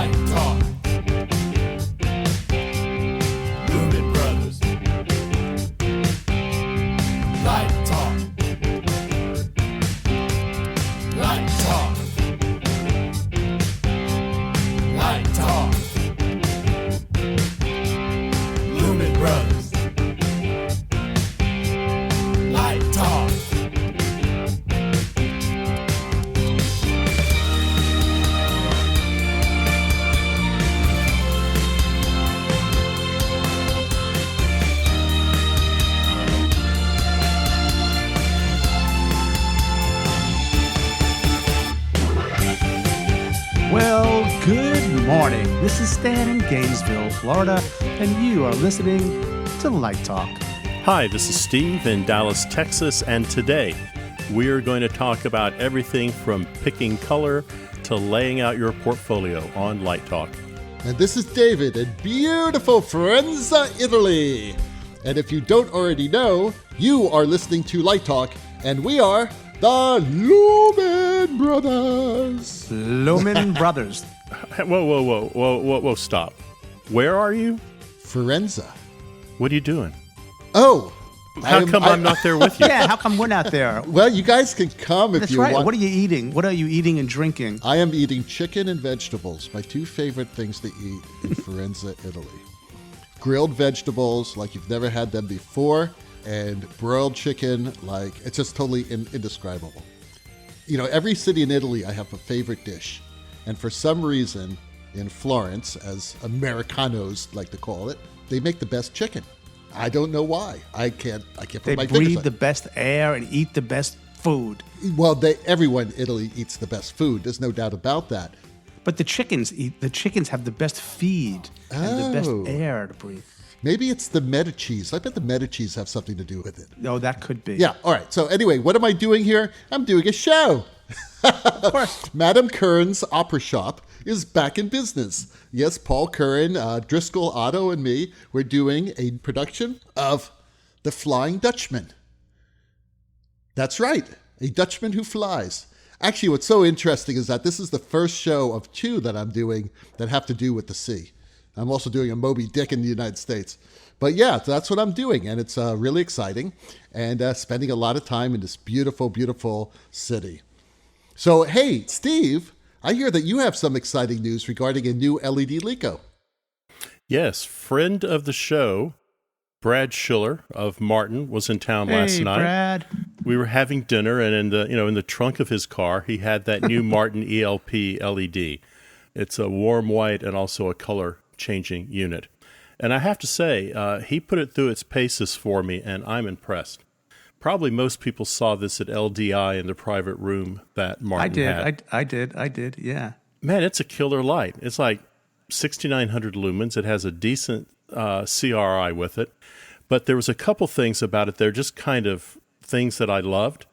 Light Talk. Lumen Brothers. Light Talk. Light Talk. Light Talk. Lumen Brothers. Light Talk. Well, good morning. This is Stan in Gainesville, Florida, and you are listening to Light Talk. Hi, this is Steve in Dallas, Texas, and today we are going to talk about everything from picking color to laying out your portfolio on Light Talk. And this is David in beautiful Firenze, Italy. And if you don't already know, you are listening to Light Talk, and we are the Lumen Brothers. Lumen Brothers. Whoa, stop. Where are you? Firenze. What are you doing? Oh. How come I'm not there with you? Yeah, how come we're not there? Well, you guys can come if That's you right. want. What are you eating? What are you eating and drinking? I am eating chicken and vegetables, my two favorite things to eat in Firenze, Italy. Grilled vegetables like you've never had them before, and broiled chicken like it's just totally indescribable. You know, every city in Italy I have a favorite dish. And for some reason, in Florence, as Americanos like to call it, they make the best chicken. I don't know why. I can't put They my fingers breathe on the it. best air and eat the best food. Well, everyone in Italy eats the best food. There's no doubt about that. But the chickens have the best feed and the best Oh. air to breathe. Maybe it's the Medicis. I bet the Medicis have something to do with it. No, that could be. Yeah, all right. So anyway, what am I doing here? I'm doing a show. Of course. Madame Curran's Opera Shop is back in business. Yes, Paul Curran, Driscoll, Otto, and me, we're doing a production of The Flying Dutchman. That's right, a Dutchman who flies. Actually, what's so interesting is that this is the first show of two that I'm doing that have to do with the sea. I'm also doing a Moby Dick in the United States. But yeah, that's what I'm doing, and it's really exciting, and spending a lot of time in this beautiful, beautiful city. So, hey, Steve, I hear that you have some exciting news regarding a new LED Leko. Yes, friend of the show, Brad Schiller of Martin, was in town last night. Hey, Brad. We were having dinner, and in the trunk of his car, he had that new Martin ELP LED. It's a warm white and also a color changing unit. And I have to say, he put it through its paces for me, and I'm impressed. Probably most people saw this at LDI in the private room that Martin had. I did, yeah. Man, it's a killer light. It's like 6,900 lumens. It has a decent CRI with it. But there was a couple things about it. They're just kind of things that I loved.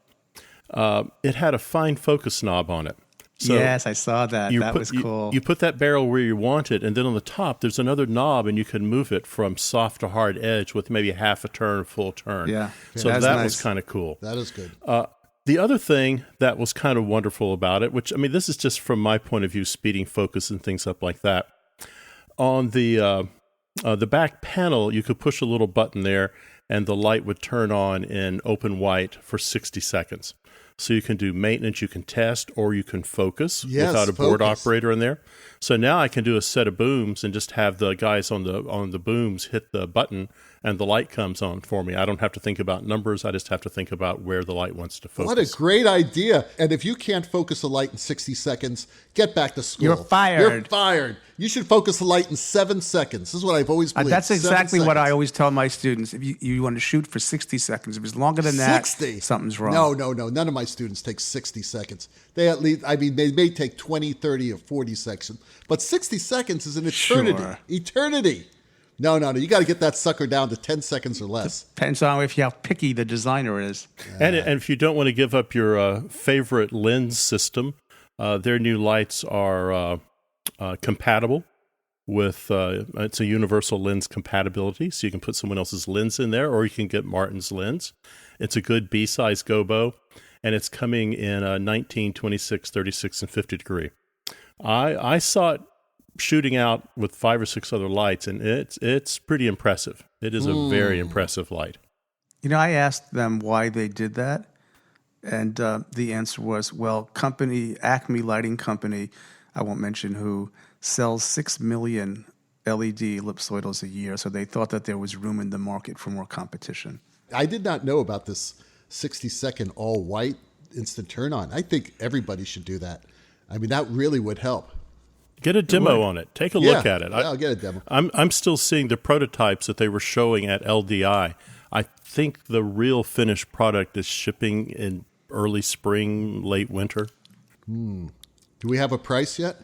It had a fine focus knob on it. So yes, I saw that. That was cool. You put that barrel where you want it, and then on the top, there's another knob, and you can move it from soft to hard edge with maybe half a turn, full turn. Yeah. So That's that nice. was kind of cool. That is good. The other thing that was kind of wonderful about it, which, I mean, this is just from my point of view, speeding focus and things up like that. On the back panel, you could push a little button there, and the light would turn on in open white for 60 seconds. So you can do maintenance, you can test, or you can focus without a board operator in there. So now I can do a set of booms and just have the guys on the booms hit the button and the light comes on for me. I don't have to think about numbers. I just have to think about where the light wants to focus. What a great idea. And if you can't focus a light in 60 seconds, get back to school. You're fired. You're fired. You should focus a light in 7 seconds. This is what I've always believed. That's 7 exactly what I seconds. always tell my students. If you want to shoot for 60 seconds, if it's longer than that, 60? something's wrong. No. None of my students take 60 seconds. They at least, they may take 20, 30, or 40 seconds. But 60 seconds is an eternity. Sure. Eternity. No. You got to get that sucker down to 10 seconds or less. Depends on how picky the designer is. And if you don't want to give up your favorite lens system, their new lights are compatible with, it's a universal lens compatibility, so you can put someone else's lens in there, or you can get Martin's lens. It's a good B-size gobo, and it's coming in 19, 26, 36, and 50 degree. I saw it shooting out with 5 or 6 other lights, and it's pretty impressive. It is a very impressive light. You know, I asked them why they did that, and the answer was, well, Acme Lighting Company, I won't mention who, sells 6 million LED ellipsoidals a year, so they thought that there was room in the market for more competition. I did not know about this 60-second all-white instant turn-on. I think everybody should do that. I mean, that really would help. Get a demo on it. Take a look at it. I'll get a demo. I'm still seeing the prototypes that they were showing at LDI. I think the real finished product is shipping in early spring, late winter. Do we have a price yet?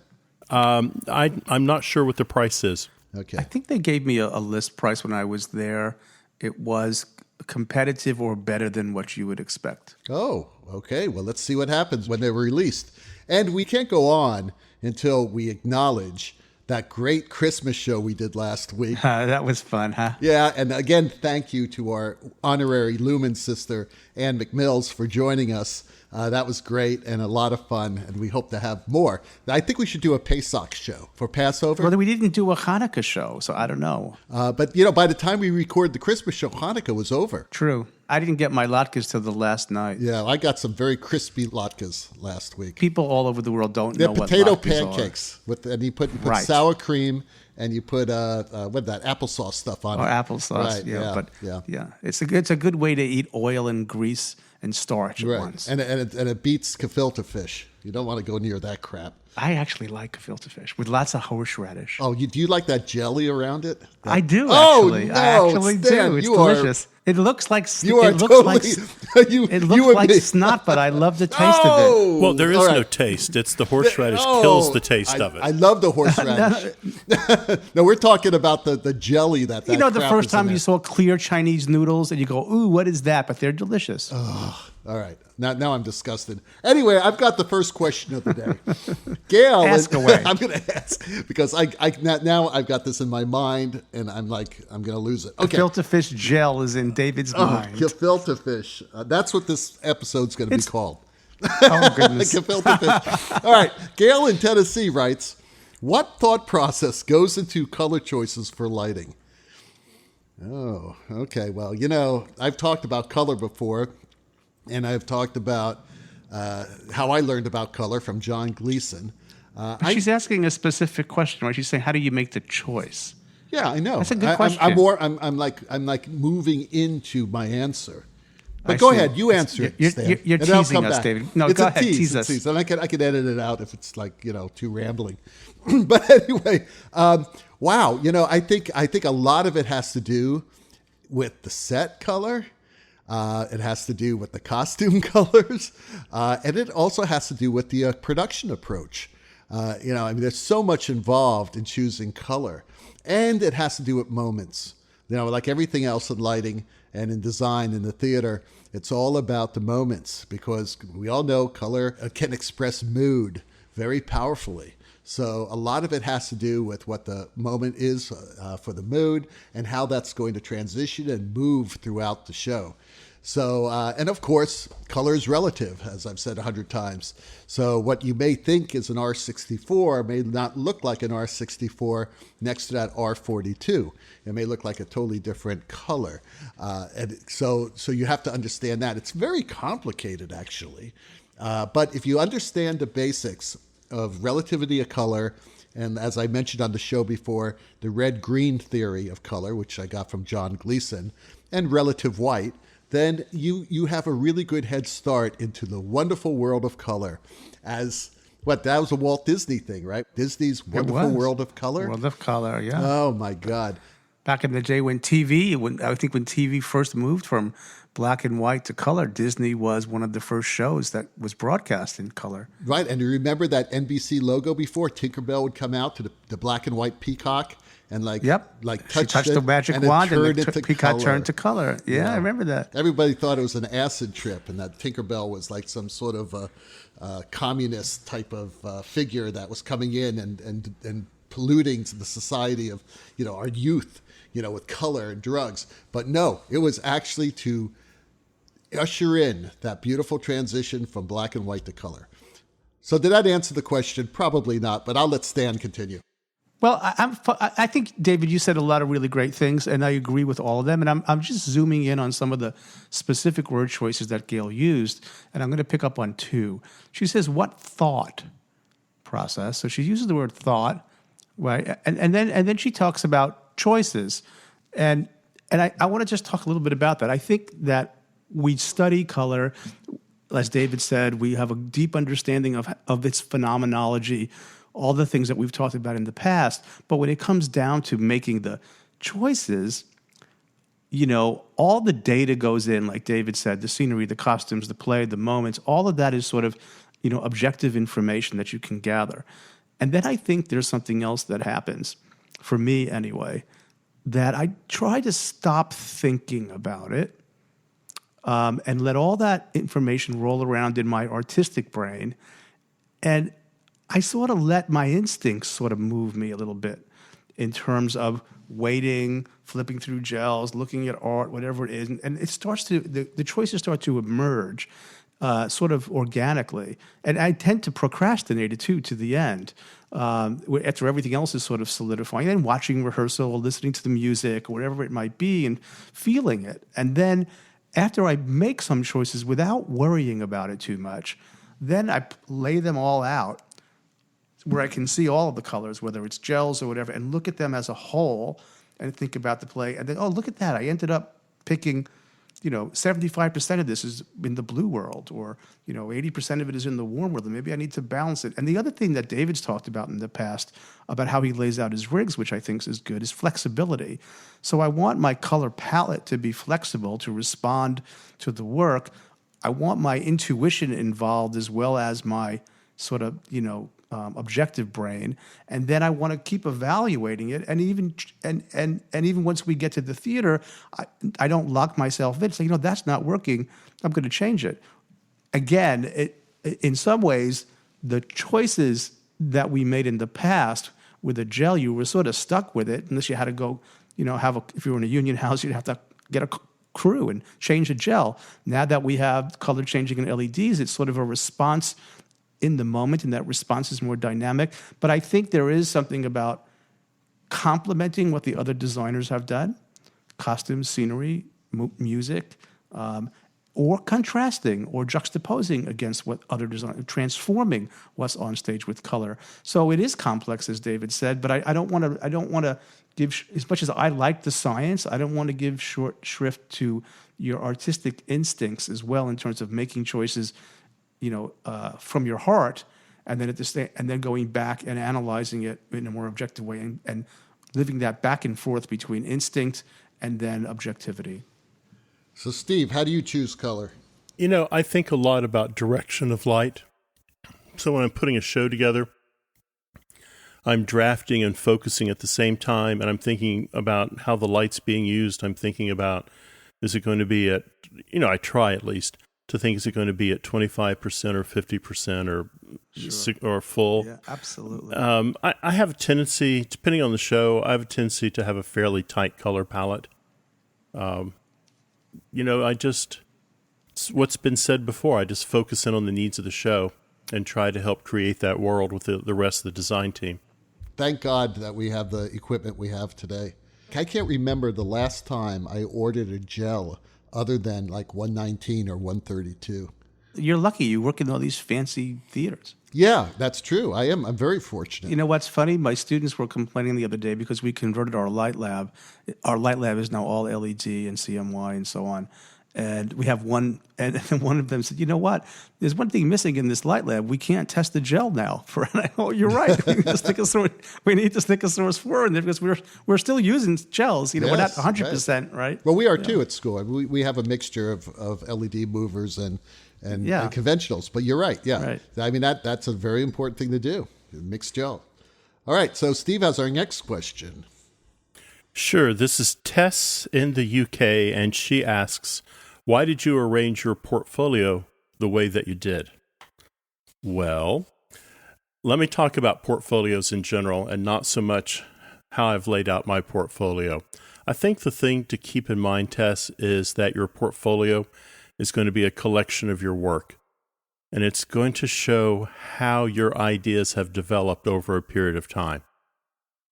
I'm not sure what the price is. Okay. I think they gave me a list price when I was there. It was competitive or better than what you would expect. Oh, okay. Well, let's see what happens when they're released. And we can't go on until we acknowledge that great Christmas show we did last week. That was fun, huh? Yeah, and again, thank you to our honorary Lumen sister, Ann McMills, for joining us. That was great and a lot of fun, and we hope to have more. I think we should do a Pesach show for Passover. Well, we didn't do a Hanukkah show, so I don't know. But, you know, by the time we record the Christmas show, Hanukkah was over. True. I didn't get my latkes till the last night. Yeah, I got some very crispy latkes last week. People all over the world don't They're know what potato latkes pancakes. And you put Right. sour cream and you put applesauce stuff on Or it. applesauce, Right, yeah. It's a good way to eat oil and grease and starch at Right. once. And it beats gefilte fish. You don't want to go near that crap. I actually like gefilte fish with lots of horseradish. Oh, do you like that jelly around it? I do Oh, actually. no, I actually Stan, do. It's you are- delicious. It looks like You are it looks totally. like you it you looks and like me. snot, but I love the taste of Oh, Well, there is all no right. taste. It's the horseradish Oh, kills the taste of it. I love the horseradish. No, we're talking about the jelly that it. You know, the crap first is in time there. you saw clear Chinese noodles and you go, "Ooh, what is that?" But they're delicious. All right. Now I'm disgusted. Anyway, I've got the first question of the day. Gail, Ask away. I'm going to ask because now I've got this in my mind and I'm going to lose it. Okay. Gefilte fish gel is in David's mind. Gefilte fish. That's what this episode's going to be called. Oh goodness! Gefilte fish. All right. Gail in Tennessee writes, what thought process goes into color choices for lighting? Oh, okay. Well, you know, I've talked about color before. And I've talked about how I learned about color from John Gleason. She's asking a specific question, right? She's saying, "How do you make the choice?" Yeah, I know. That's a good question. I'm like moving into my answer. But I go see. ahead, you answer it. You're Stan, you're and then I'll teasing come us, back. David. No, it's go a ahead, tease, tease it's us. a tease. And I can edit it out if it's like too rambling. But anyway, wow. You know, I think a lot of it has to do with the set color. It has to do with the costume colors, and it also has to do with the production approach. You know, I mean, there's so much involved in choosing color, and it has to do with moments. You know, like everything else in lighting and in design in the theater, it's all about the moments because we all know color can express mood very powerfully. So a lot of it has to do with what the moment is for the mood and how that's going to transition and move throughout the show. So, and of course, color is relative, as I've said 100 times. So what you may think is an R64 may not look like an R64 next to that R42. It may look like a totally different color. And so you have to understand that. It's very complicated, actually. But if you understand the basics of relativity of color, and as I mentioned on the show before, the red-green theory of color, which I got from John Gleason, and relative white, then you have a really good head start into the wonderful world of color. That was a Walt Disney thing, right? Disney's wonderful world of color. World of color, yeah. Oh my God. Back in the day when TV first moved from black and white to color, Disney was one of the first shows that was broadcast in color. Right, and you remember that NBC logo before? Tinkerbell would come out to the black and white peacock and she touched the magic wand and the peacock turned to color. Yeah, I remember that. Everybody thought it was an acid trip and that Tinkerbell was like some sort of a communist type of figure that was coming in and polluting the society of, you know, our youth, you know, with color and drugs. But no, it was actually to usher in that beautiful transition from black and white to color. So did that answer the question? Probably not, but I'll let Stan continue. Well, I think, David, you said a lot of really great things, and I agree with all of them. And I'm just zooming in on some of the specific word choices that Gail used, and I'm going to pick up on two. She says, "What thought process?" So she uses the word thought, right? And then she talks about choices, and I want to just talk a little bit about that. I think that we study color, as David said, we have a deep understanding of its phenomenology, all the things that we've talked about in the past. But when it comes down to making the choices, all the data goes in, like David said, the scenery, the costumes, the play, the moments, all of that is sort of, objective information that you can gather. And then I think there's something else that happens, for me anyway, that I try to stop thinking about it and let all that information roll around in my artistic brain. And I sort of let my instincts sort of move me a little bit in terms of waiting, flipping through gels, looking at art, whatever it is. And it starts to, the choices start to emerge sort of organically. And I tend to procrastinate it too to the end. After everything else is sort of solidifying, and watching rehearsal or listening to the music or whatever it might be and feeling it. And then after I make some choices without worrying about it too much, then I lay them all out where I can see all of the colors, whether it's gels or whatever, and look at them as a whole and think about the play. And then, oh, look at that. I ended up picking, 75% of this is in the blue world, or, 80% of it is in the warm world, and maybe I need to balance it. And the other thing that David's talked about in the past about how he lays out his rigs, which I think is good, is flexibility. So I want my color palette to be flexible to respond to the work. I want my intuition involved as well as my sort of, objective brain, and then I want to keep evaluating it. And even once we get to the theater, I don't lock myself in. Say, that's not working. I'm going to change it. Again, in some ways, the choices that we made in the past with a gel, you were sort of stuck with it, unless you had to go, if you were in a union house, you'd have to get a crew and change a gel. Now that we have color changing in LEDs, it's sort of a response in the moment, and that response is more dynamic. But I think there is something about complementing what the other designers have done, costumes, scenery, music, or contrasting or juxtaposing against what other designers, transforming what's on stage with color. So it is complex, as David said, but I don't want to give, as much as I like the science, I don't want to give short shrift to your artistic instincts as well, in terms of making choices from your heart, and then going back and analyzing it in a more objective way, and living that back and forth between instinct and then objectivity. So, Steve, how do you choose color? I think a lot about direction of light. So when I'm putting a show together, I'm drafting and focusing at the same time, and I'm thinking about how the light's being used. I'm thinking about, is it going to be at, I try at least to think, is it going to be at 25% or 50% or Sure. or full? Yeah, absolutely. I have a tendency, depending on the show, I have a tendency to have a fairly tight color palette. What's been said before, I just focus in on the needs of the show and try to help create that world with the rest of the design team. Thank God that we have the equipment we have today. I can't remember the last time I ordered a gel other than like 119 or 132. You're lucky. You work in all these fancy theaters. Yeah, that's true. I'm very fortunate. You know what's funny? My students were complaining the other day because we converted our light lab. Our light lab is now all LED and CMY and so on. And we have one, and one of them said, "You know what? There's one thing missing in this light lab. We can't test the gel now." And I go, "You're right. We need to stick a source 4 in there because we're still using gels. We're not 100%, right? Well, we are too at school. We have a mixture of LED movers and conventionals. But you're right. Yeah, right. I mean that's a very important thing to do. Mix gel. All right. So Steve has our next question. Sure. This is Tess in the UK, and she asks, why did you arrange your portfolio the way that you did? Well, let me talk about portfolios in general and not so much how I've laid out my portfolio. I think the thing to keep in mind, Tess, is that your portfolio is going to be a collection of your work, and it's going to show how your ideas have developed over a period of time.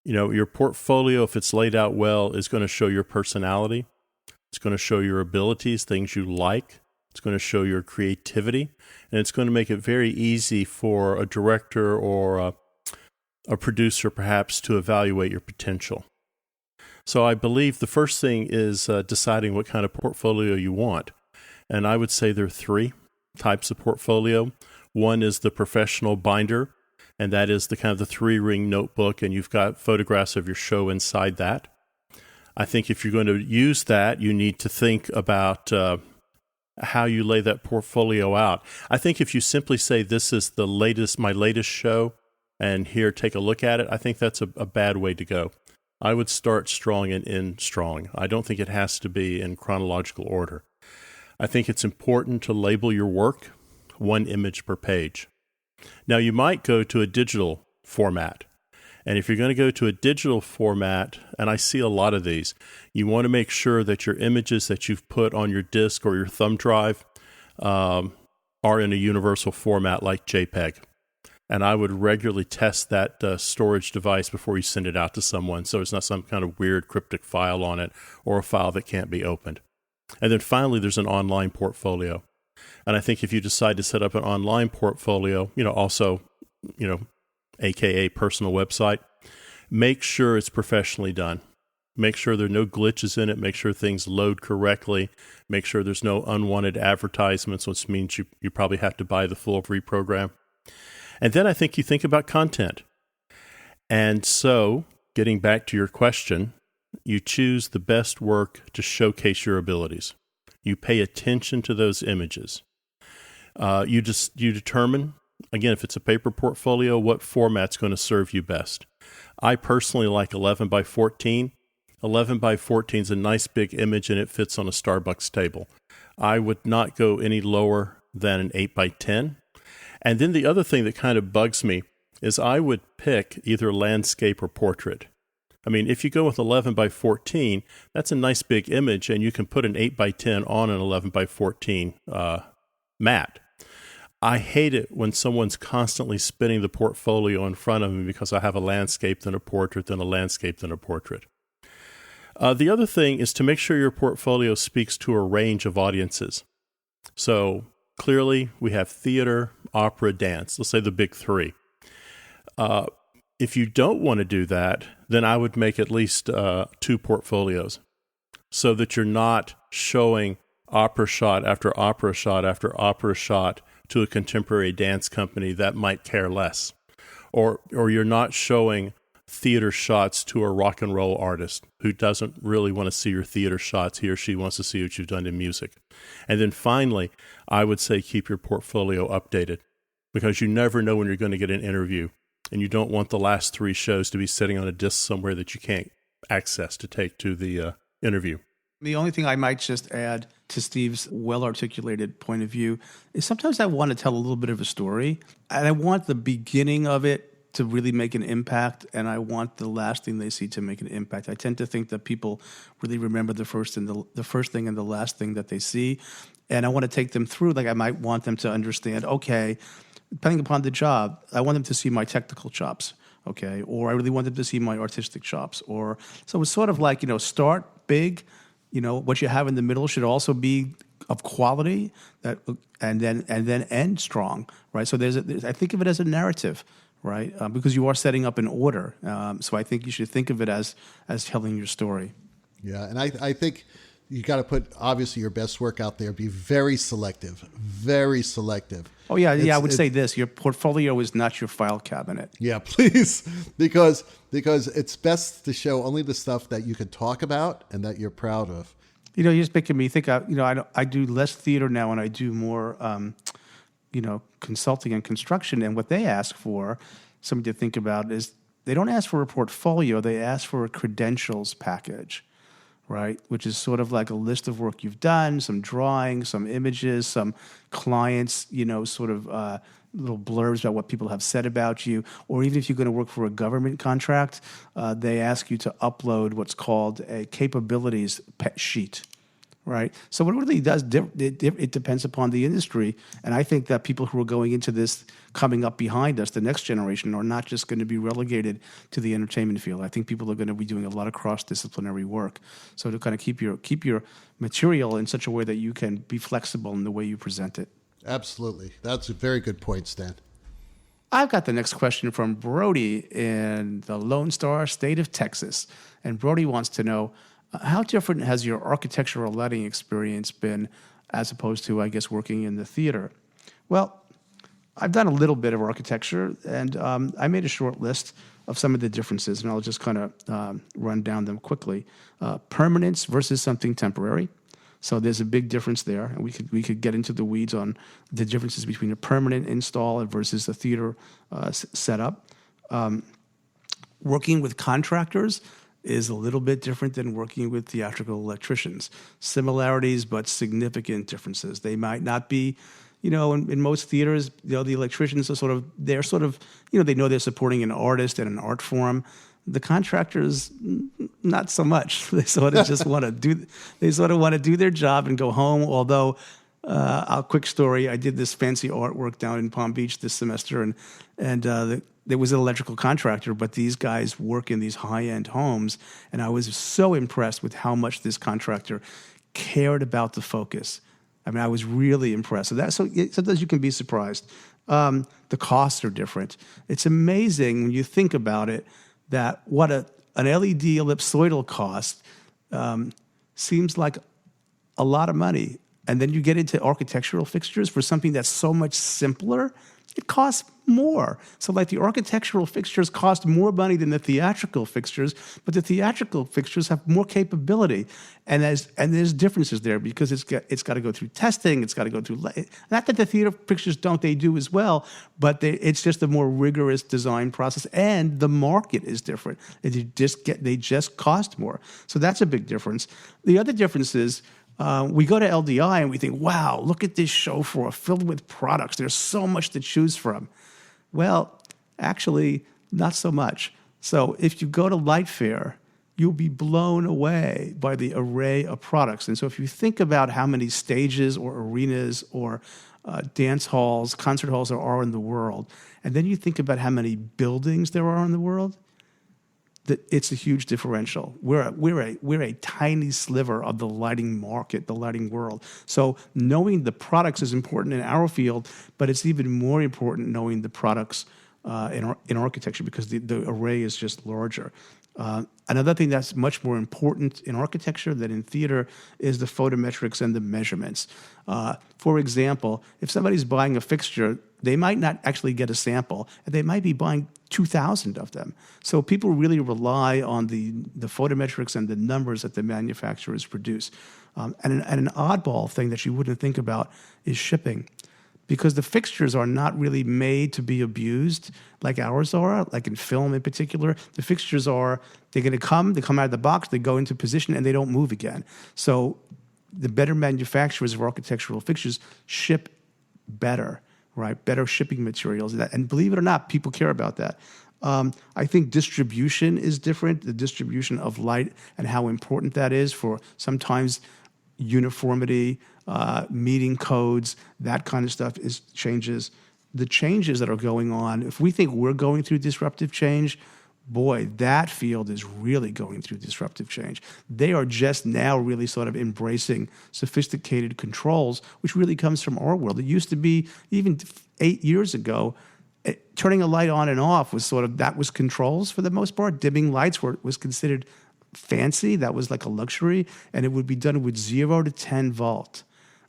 Your portfolio, if it's laid out well, is going to show your personality. It's going to show your abilities, things you like. It's going to show your creativity, and it's going to make it very easy for a director or a producer perhaps to evaluate your potential. So I believe the first thing is deciding what kind of portfolio you want. And I would say there are 3 types of portfolio. One is the professional binder, and that is the kind of the 3-ring notebook, and you've got photographs of your show inside that. I think if you're going to use that, you need to think about how you lay that portfolio out. I think if you simply say, this is my latest show, and here, take a look at it, I think that's a bad way to go. I would start strong and end strong. I don't think it has to be in chronological order. I think it's important to label your work 1 image per page. Now, you might go to a digital format. And if you're going to go to a digital format, and I see a lot of these, you want to make sure that your images that you've put on your disk or your thumb drive are in a universal format like JPEG. And I would regularly test that storage device before you send it out to someone, so it's not some kind of weird cryptic file on it or a file that can't be opened. And then finally, there's an online portfolio. And I think if you decide to set up an online portfolio, AKA personal website, make sure it's professionally done. Make sure there are no glitches in it. Make sure things load correctly. Make sure there's no unwanted advertisements, which means you probably have to buy the full free program. And then I think you think about content. And so, getting back to your question, you choose the best work to showcase your abilities. You pay attention to those images. You determine, again, if it's a paper portfolio, what format's going to serve you best. I personally like 11 by 14. 11 by 14 is a nice big image, and it fits on a Starbucks table. I would not go any lower than an 8 by 10. And then the other thing that kind of bugs me is I would pick either landscape or portrait. I mean, if you go with 11 by 14, that's a nice big image, and you can put an 8 by 10 on an 11 by 14 mat. I hate it when someone's constantly spinning the portfolio in front of me because I have a landscape, then a portrait, then a landscape, then a portrait. The other thing is to make sure your portfolio speaks to a range of audiences. So clearly, we have theater, opera, dance. Let's say the big 3. If you don't want to do that, then I would make at least 2 portfolios so that you're not showing opera shot after opera shot after opera shot to a contemporary dance company that might care less. Or you're not showing theater shots to a rock and roll artist who doesn't really want to see your theater shots. He or she wants to see what you've done in music. And then finally, I would say keep your portfolio updated because you never know when you're going to get an interview. And you don't want the last 3 shows to be sitting on a disc somewhere that you can't access to take to the interview. The only thing I might just add to Steve's well-articulated point of view is sometimes I want to tell a little bit of a story, and I want the beginning of it to really make an impact, and I want the last thing they see to make an impact. I tend to think that people really remember the first thing and the last thing that they see, and I want to take them through. Like I might want them to understand, okay, depending upon the job, I want them to see my technical chops, okay? Or I really want them to see my artistic chops. So it's sort of like, start big, what you have in the middle should also be of quality, and then end strong, right? So I think of it as a narrative, right? Because you are setting up an order. So I think you should think of it as telling your story. Yeah, and I think you got to put, obviously, your best work out there. Be very selective, very selective. Oh, yeah, I would say this. Your portfolio is not your file cabinet. Yeah, please, because it's best to show only the stuff that you can talk about and that you're proud of. You're just making me think, I do less theater now and I do more, consulting and construction. And what they ask for, something to think about, is they don't ask for a portfolio. They ask for a credentials package. Right, which is sort of like a list of work you've done, some drawings, some images, some clients, sort of little blurbs about what people have said about you. Or even if you're going to work for a government contract, they ask you to upload what's called a capabilities sheet, right? So it really does, it depends upon the industry. And I think that people who are going into this coming up behind us, the next generation, are not just going to be relegated to the entertainment field. I think people are going to be doing a lot of cross-disciplinary work. So to kind of keep your material in such a way that you can be flexible in the way you present it. Absolutely. That's a very good point, Stan. I've got the next question from Brody in the Lone Star State of Texas. And Brody wants to know, how different has your architectural lighting experience been as opposed to, I guess, working in the theater? Well, I've done a little bit of architecture, and I made a short list of some of the differences, and I'll just kind of run down them quickly. Permanence versus something temporary. So there's a big difference there, and we could get into the weeds on the differences between a permanent install versus a theater setup. Working with contractors is a little bit different than working with theatrical electricians. Similarities, but significant differences. They might not be, in most theaters, the electricians are they know they're supporting an artist and an art form. The contractors, not so much. They sort of just want to do their job and go home. Although, a quick story: I did this fancy artwork down in Palm Beach this semester, and there was an electrical contractor, but these guys work in these high-end homes, and I was so impressed with how much this contractor cared about the focus. I mean, I was really impressed. So sometimes you can be surprised. The costs are different. It's amazing when you think about it, that what an LED ellipsoidal cost seems like a lot of money. And then you get into architectural fixtures for something that's so much simpler, it costs more. So like the architectural fixtures cost more money than the theatrical fixtures, but the theatrical fixtures have more capability. And there's differences there because it's got to go through testing, it's got to go through, not that the theater fixtures they do as well, but it's just a more rigorous design process, and the market is different. They just cost more. So that's a big difference. The other difference is, we go to LDI and we think, wow, look at this show floor filled with products. There's so much to choose from. Well, actually, not so much. So if you go to Light Fair, you'll be blown away by the array of products. And so if you think about how many stages or arenas or dance halls, concert halls there are in the world, and then you think about how many buildings there are in the world, it's a huge differential. We're a tiny sliver of the lighting market, the lighting world. So knowing the products is important in our field, but it's even more important knowing the products in architecture because the array is just larger. Another thing that's much more important in architecture than in theater is the photometrics and the measurements. For example, if somebody's buying a fixture, they might not actually get a sample, and they might be buying 2,000 of them. So people really rely on the photometrics and the numbers that the manufacturers produce. And an oddball thing that you wouldn't think about is shipping, because the fixtures are not really made to be abused like ours are, like in film in particular. The fixtures they come out of the box, they go into position, and they don't move again. So the better manufacturers of architectural fixtures ship better. Right, better shipping materials, and believe it or not, people care about that. I think distribution is different. The distribution of light and how important that is for sometimes uniformity, meeting codes, that kind of stuff changes. The changes that are going on. If we think we're going through disruptive change, boy, that field is really going through disruptive change. They are just now really sort of embracing sophisticated controls, which really comes from our world. It used to be, even 8 years ago, turning a light on and off that was controls for the most part. Dimming lights was considered fancy. That was like a luxury, and it would be done with 0 to 10 volt.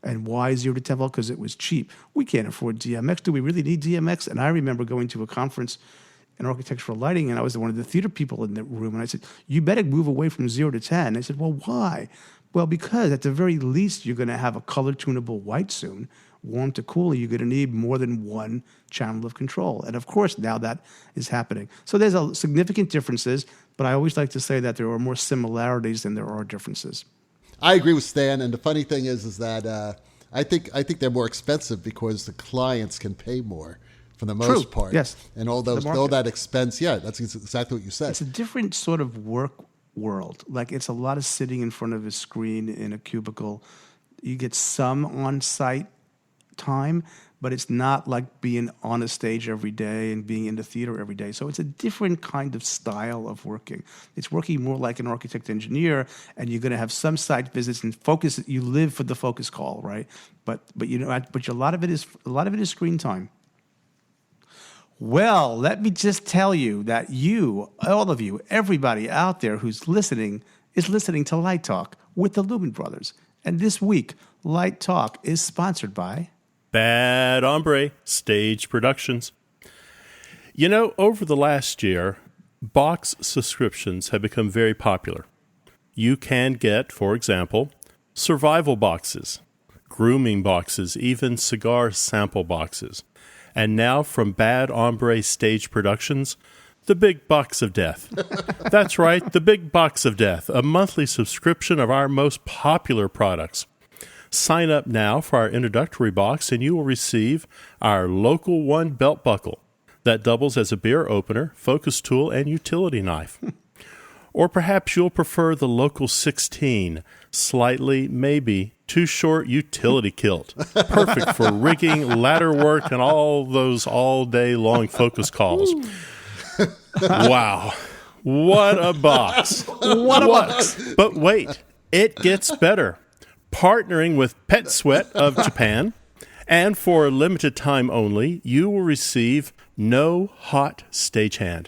And why 0 to 10 volt? Because it was cheap. We can't afford DMX. Do we really need DMX? And I remember going to a conference in architectural lighting, and I was one of the theater people in the room, and I said, you better move away from 0 to 10. I said, well, why? Well, because at the very least, you're going to have a color tunable white soon. Warm to cool, you're going to need more than one channel of control. And of course, now that is happening. So there's significant differences, but I always like to say that there are more similarities than there are differences. I agree with Stan, and the funny thing is that I think they're more expensive because the clients can pay more. For the most part, yes, and all that expense, that's exactly what you said. It's a different sort of work world. Like, it's a lot of sitting in front of a screen in a cubicle. You get some on-site time, but it's not like being on a stage every day and being in the theater every day. So it's a different kind of style of working. It's working more like an architect engineer, and you're going to have some site visits and focus. You live for the focus call, right? But a lot of it is screen time. Well, let me just tell you that you, all of you, everybody out there who's listening, is listening to Light Talk with the Lumen Brothers. And this week, Light Talk is sponsored by Bad Hombre Stage Productions. You know, over the last year, box subscriptions have become very popular. You can get, for example, survival boxes, grooming boxes, even cigar sample boxes. And now from Bad Hombre Stage Productions, the Big Box of Death. That's right, the Big Box of Death, a monthly subscription of our most popular products. Sign up now for our introductory box and you will receive our Local 1 belt buckle that doubles as a beer opener, focus tool, and utility knife. Or perhaps you'll prefer the Local 16, slightly, maybe, too short utility kilt. Perfect for rigging, ladder work, and all those all-day-long focus calls. Wow. What a box. What a box. But wait, it gets better. Partnering with Pet Sweat of Japan, and for a limited time only, you will receive no hot stagehand.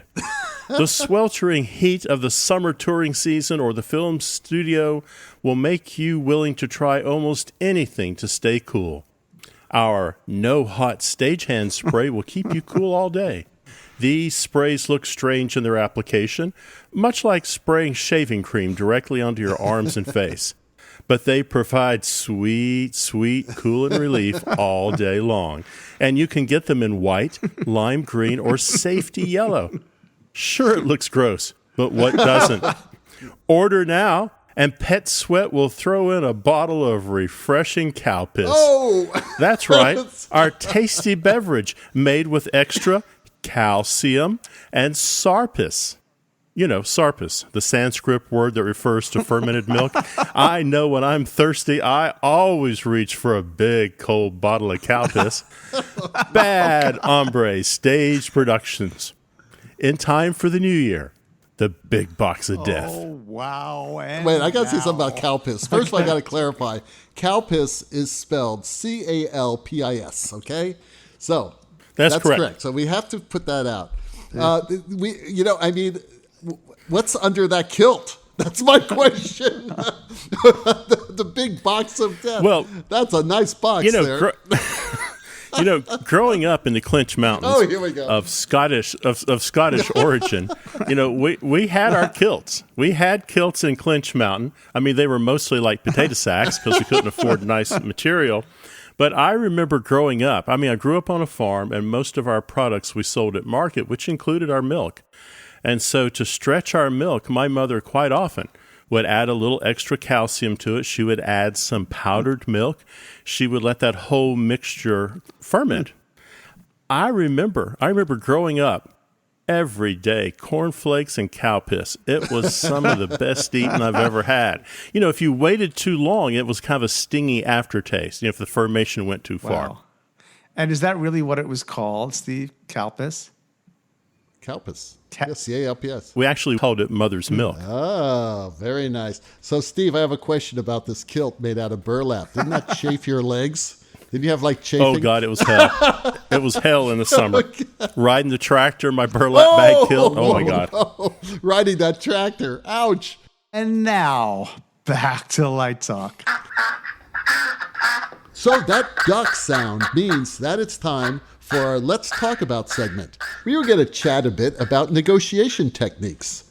The sweltering heat of the summer touring season or the film studio will make you willing to try almost anything to stay cool. Our no hot stagehand spray will keep you cool all day. These sprays look strange in their application, much like spraying shaving cream directly onto your arms and face. But they provide sweet, sweet cooling relief all day long. And you can get them in white, lime green, or safety yellow. Sure, it looks gross, but what doesn't? Order now, and Pet Sweat will throw in a bottle of refreshing cow piss. Oh! That's right, our tasty beverage made with extra calcium and sarpis. You know, sarpis, the Sanskrit word that refers to fermented milk. I know when I'm thirsty, I always reach for a big, cold bottle of cow piss. Bad Hombre Stage Productions. In time for the new year, the Big Box of Death. Oh, wow. And Wait, I got to say something now- about cow piss. First of all, I got to clarify. Cow piss is spelled Calpis, okay? So That's correct. So we have to put that out. What's under that kilt? That's my question. the Big Box of Death. Well, that's a nice box there. Growing up in the Clinch Mountains Oh, here we go. of Scottish origin, we had our kilts. We had kilts in Clinch Mountain. I mean, they were mostly like potato sacks because we couldn't afford nice material. But I remember growing up. I mean, I grew up on a farm, and most of our products we sold at market, which included our milk. And so to stretch our milk, my mother quite often would add a little extra calcium to it. She would add some powdered milk. She would let that whole mixture ferment. I remember growing up every day, cornflakes and cow piss. It was some of the best eating I've ever had. You know, if you waited too long, it was kind of a stingy aftertaste, if the fermentation went too far. Wow. And is that really what it was called, Steve? Calpis? Calpis. Yes, Calpis. We actually called it Mother's Milk. Oh, very nice. So, Steve, I have a question about this kilt made out of burlap. Didn't that chafe your legs? Didn't you have like chafing? Oh, God, it was hell. It was hell in the summer. Riding the tractor, my burlap bag kilt. Oh, my God. Oh, riding that tractor. Ouch. And now, back to Light Talk. So that duck sound means that it's time for our Let's Talk About segment. We were going to chat a bit about negotiation techniques.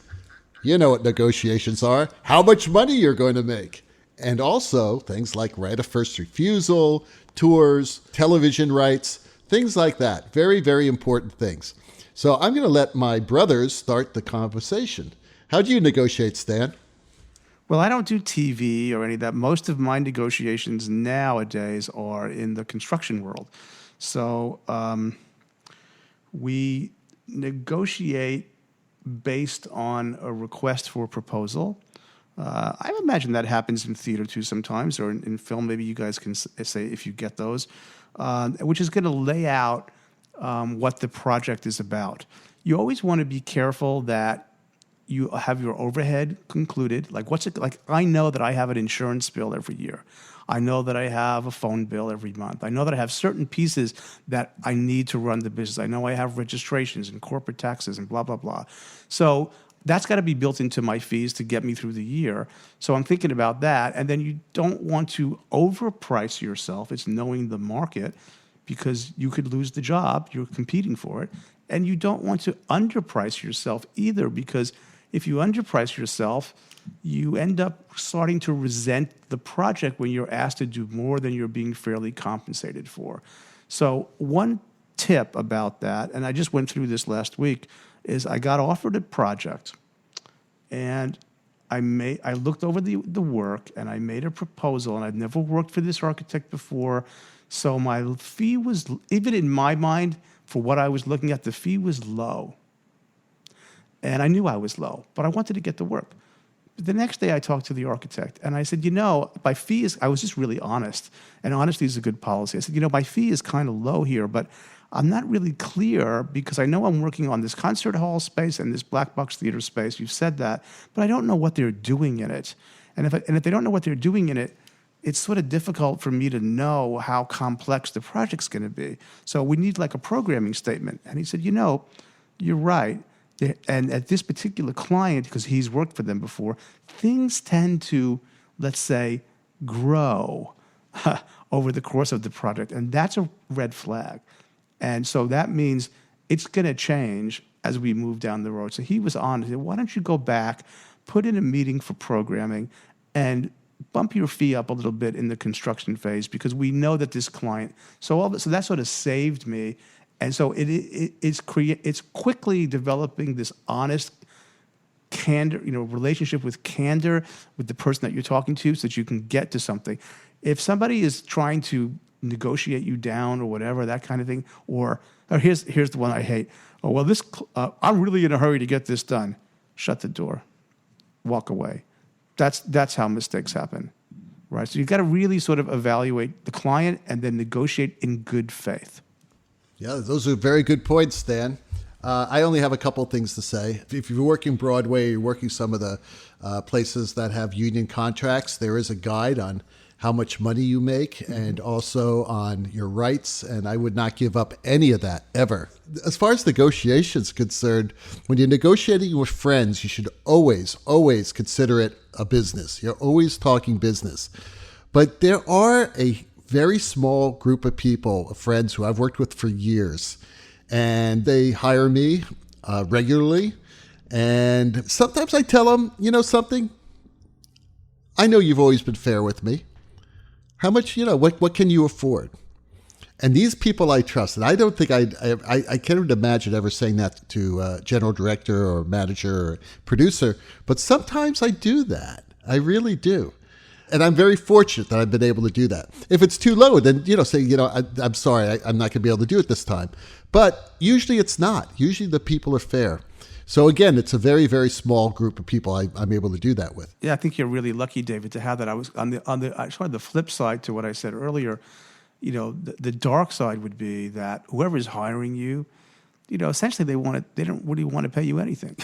You know what negotiations are, how much money you're going to make, and also things like right of first refusal, tours, television rights, things like that. Very, very important things. So I'm going to let my brothers start the conversation. How do you negotiate, Stan? Well, I don't do TV or any of that. Most of my negotiations nowadays are in the construction world. So we negotiate based on a request for a proposal. I imagine that happens in theater too sometimes, or in film. Maybe you guys can say if you get those, which is going to lay out what the project is about. You always want to be careful that you have your overhead concluded. Like, what's it like? I know that I have an insurance bill every year. I know that I have a phone bill every month. I know that I have certain pieces that I need to run the business. I know I have registrations and corporate taxes and blah, blah, blah. So that's got to be built into my fees to get me through the year. So I'm thinking about that. And then you don't want to overprice yourself. It's knowing the market, because you could lose the job. You're competing for it. And you don't want to underprice yourself either, because if you underprice yourself, you end up starting to resent the project when you're asked to do more than you're being fairly compensated for. So one tip about that, and I just went through this last week, is I got offered a project, and I looked over the work, and I made a proposal, and I've never worked for this architect before, so my fee was, even in my mind, for what I was looking at, the fee was low. And I knew I was low, but I wanted to get the work. The next day I talked to the architect, and I said, my fee is, I was just really honest, and honesty is a good policy. I said, my fee is kind of low here, but I'm not really clear, because I know I'm working on this concert hall space and this black box theater space. You've said that, but I don't know what they're doing in it. And if they don't know what they're doing in it, it's sort of difficult for me to know how complex the project's going to be. So we need like a programming statement. And he said, you're right. And at this particular client, because he's worked for them before, things tend to, let's say, grow over the course of the project. And that's a red flag. And so that means it's going to change as we move down the road. So he was on. He said, why don't you go back, put in a meeting for programming, and bump your fee up a little bit in the construction phase, because we know that this client. So that sort of saved me. And so it's quickly developing this honest candor, relationship with candor with the person that you're talking to, so that you can get to something. If somebody is trying to negotiate you down or whatever, that kind of thing, or here's the one I hate. Oh, well, I'm really in a hurry to get this done. Shut the door. Walk away. That's how mistakes happen, right? So you've got to really sort of evaluate the client and then negotiate in good faith. Yeah, those are very good points, Stan. I only have a couple things to say. If you're working Broadway, you're working some of the places that have union contracts, there is a guide on how much money you make and also on your rights, and I would not give up any of that, ever. As far as negotiations concerned, when you're negotiating with friends, you should always, always consider it a business. You're always talking business. But there are a very small group of people, of friends who I've worked with for years, and they hire me regularly, and sometimes I tell them, something? I know you've always been fair with me. How much, what can you afford? And these people I trust, and I don't think I can't imagine ever saying that to a general director or manager or producer, but sometimes I do that. I really do. And I'm very fortunate that I've been able to do that. If it's too low, then, say, I'm sorry, I'm not going to be able to do it this time. But usually it's not. Usually the people are fair. So again, it's a very, very small group of people I'm able to do that with. Yeah, I think you're really lucky, David, to have that. I was on the flip side to what I said earlier. The dark side would be that whoever is hiring you, essentially they don't really want to pay you anything.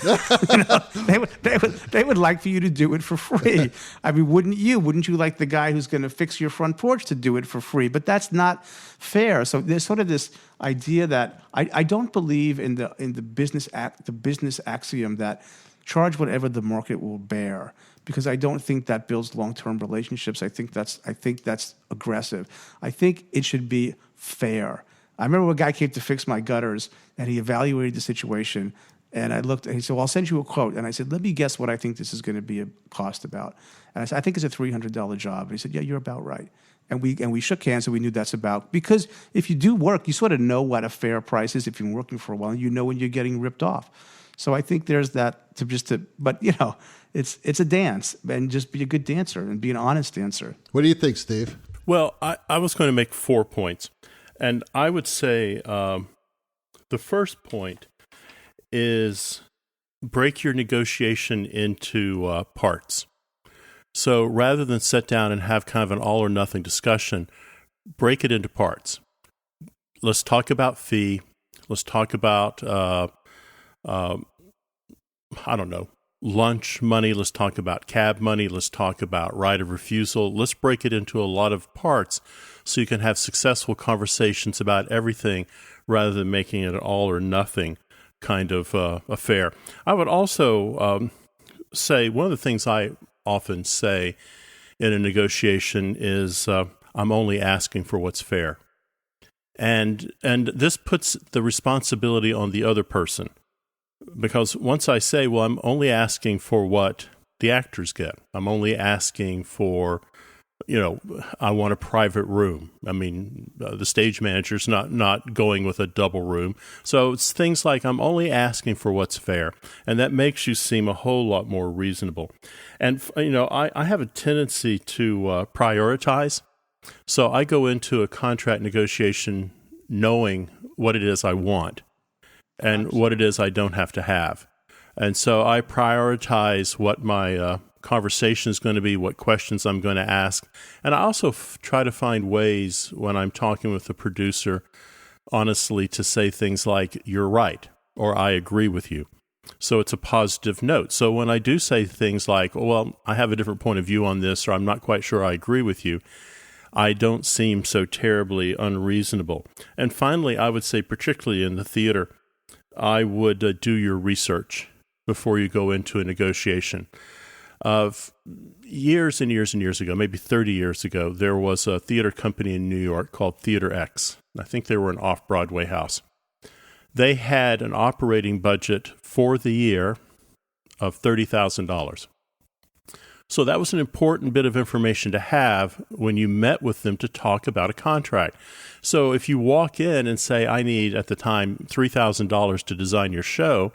They would like for you to do it for free. I mean, wouldn't you like the guy who's going to fix your front porch to do it for free? But that's not fair. So there's sort of this idea that I don't believe in the business axiom that charge whatever the market will bear, because I don't think that builds long-term relationships. I think that's aggressive. I think it should be fair. I remember when a guy came to fix my gutters, and he evaluated the situation, and I looked, and he said, well, I'll send you a quote. And I said, let me guess what I think this is going to be a cost about. And I said, I think it's a $300 job. And he said, yeah, you're about right. And we shook hands, and we knew that's about, because if you do work, you sort of know what a fair price is if you've been working for a while, and you know when you're getting ripped off. So I think there's that but it's a dance, and just be a good dancer and be an honest dancer. What do you think, Steve? Well, I was going to make 4 points. And I would say the first point is break your negotiation into parts. So rather than sit down and have kind of an all or nothing discussion, break it into parts. Let's talk about fee. Let's talk about, lunch money. Let's talk about cab money. Let's talk about right of refusal. Let's break it into a lot of parts so you can have successful conversations about everything rather than making it an all or nothing kind of affair. I would also say one of the things I often say in a negotiation is I'm only asking for what's fair. And this puts the responsibility on the other person. Because once I say, well, I'm only asking for what the actors get. I'm only asking for, I want a private room. I mean, the stage manager's not going with a double room. So it's things like I'm only asking for what's fair. And that makes you seem a whole lot more reasonable. And, I have a tendency to prioritize. So I go into a contract negotiation knowing what it is I want and what it is I don't have to have. And so I prioritize what my conversation is going to be, what questions I'm going to ask. And I also try to find ways when I'm talking with the producer, honestly, to say things like, you're right, or I agree with you. So it's a positive note. So when I do say things like, well, I have a different point of view on this, or I'm not quite sure I agree with you, I don't seem so terribly unreasonable. And finally, I would say, particularly in the theater, I would do your research before you go into a negotiation. Years and years and years ago, maybe 30 years ago, there was a theater company in New York called Theater X. I think they were an off-Broadway house. They had an operating budget for the year of $30,000. So that was an important bit of information to have when you met with them to talk about a contract. So if you walk in and say, I need, at the time, $3,000 to design your show,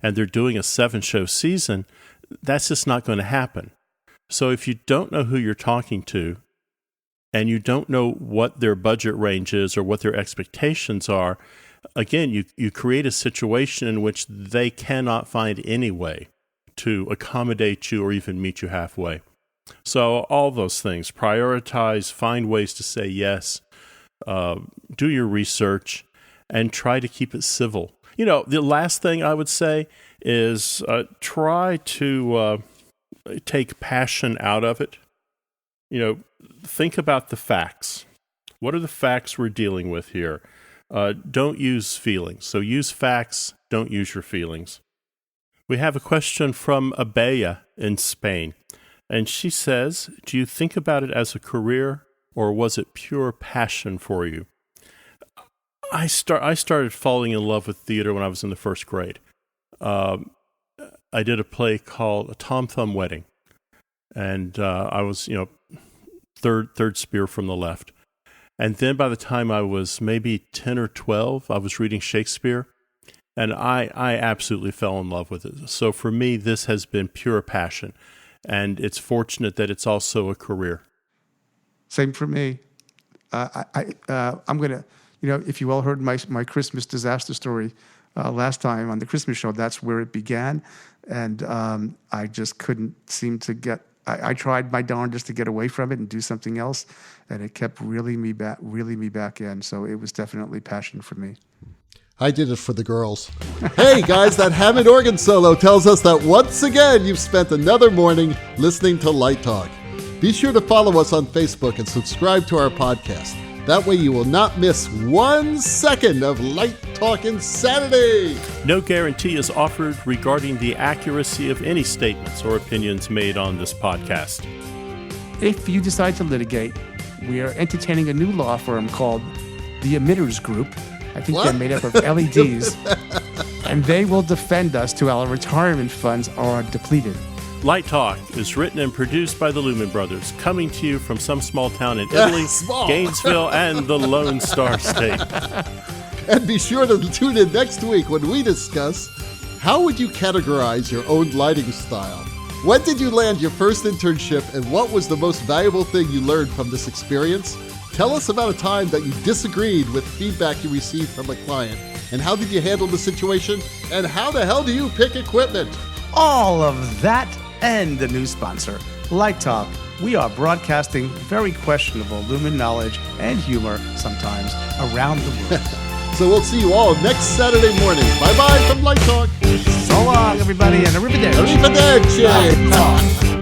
and they're doing a 7-show season, that's just not going to happen. So if you don't know who you're talking to, and you don't know what their budget range is or what their expectations are, again, you create a situation in which they cannot find any way to accommodate you or even meet you halfway. So all those things, prioritize, find ways to say yes, do your research, and try to keep it civil. The last thing I would say is try to take passion out of it. Think about the facts. What are the facts we're dealing with here? Don't use feelings. So use facts, don't use your feelings. We have a question from Abella in Spain, and she says, do you think about it as a career, or was it pure passion for you? I started falling in love with theater when I was in the first grade. I did a play called A Tom Thumb Wedding, and I was, third spear from the left. And then by the time I was maybe 10 or 12, I was reading Shakespeare. And I absolutely fell in love with it. So for me, this has been pure passion. And it's fortunate that it's also a career. Same for me. I'm going to, if you all heard my Christmas disaster story last time on the Christmas show, that's where it began. And I just couldn't seem to get, I tried my darndest to get away from it and do something else. And it kept reeling me back in. So it was definitely passion for me. I did it for the girls. Hey guys, that Hammond organ solo tells us that once again you've spent another morning listening to Light Talk. Be sure to follow us on Facebook and subscribe to our podcast. That way you will not miss 1 second of Light Talk Insanity. No guarantee is offered regarding the accuracy of any statements or opinions made on this podcast. If you decide to litigate, we are entertaining a new law firm called the Emitters Group. I think they're made up of LEDs, and they will defend us till our retirement funds are depleted. Light Talk is written and produced by the Lumen Brothers, coming to you from some small town in Italy, Gainesville, and the Lone Star State. And be sure to tune in next week when we discuss how would you categorize your own lighting style? When did you land your first internship, and what was the most valuable thing you learned from this experience? Tell us about a time that you disagreed with feedback you received from a client And how did you handle the situation? And how the hell do you pick equipment? All of that and the new sponsor, Light Talk. We are broadcasting very questionable Lumen knowledge and humor sometimes around the world. So we'll see you all next Saturday morning. Bye-bye from Light Talk. So long, everybody, and arrivederci. Arrivederci. Light Talk.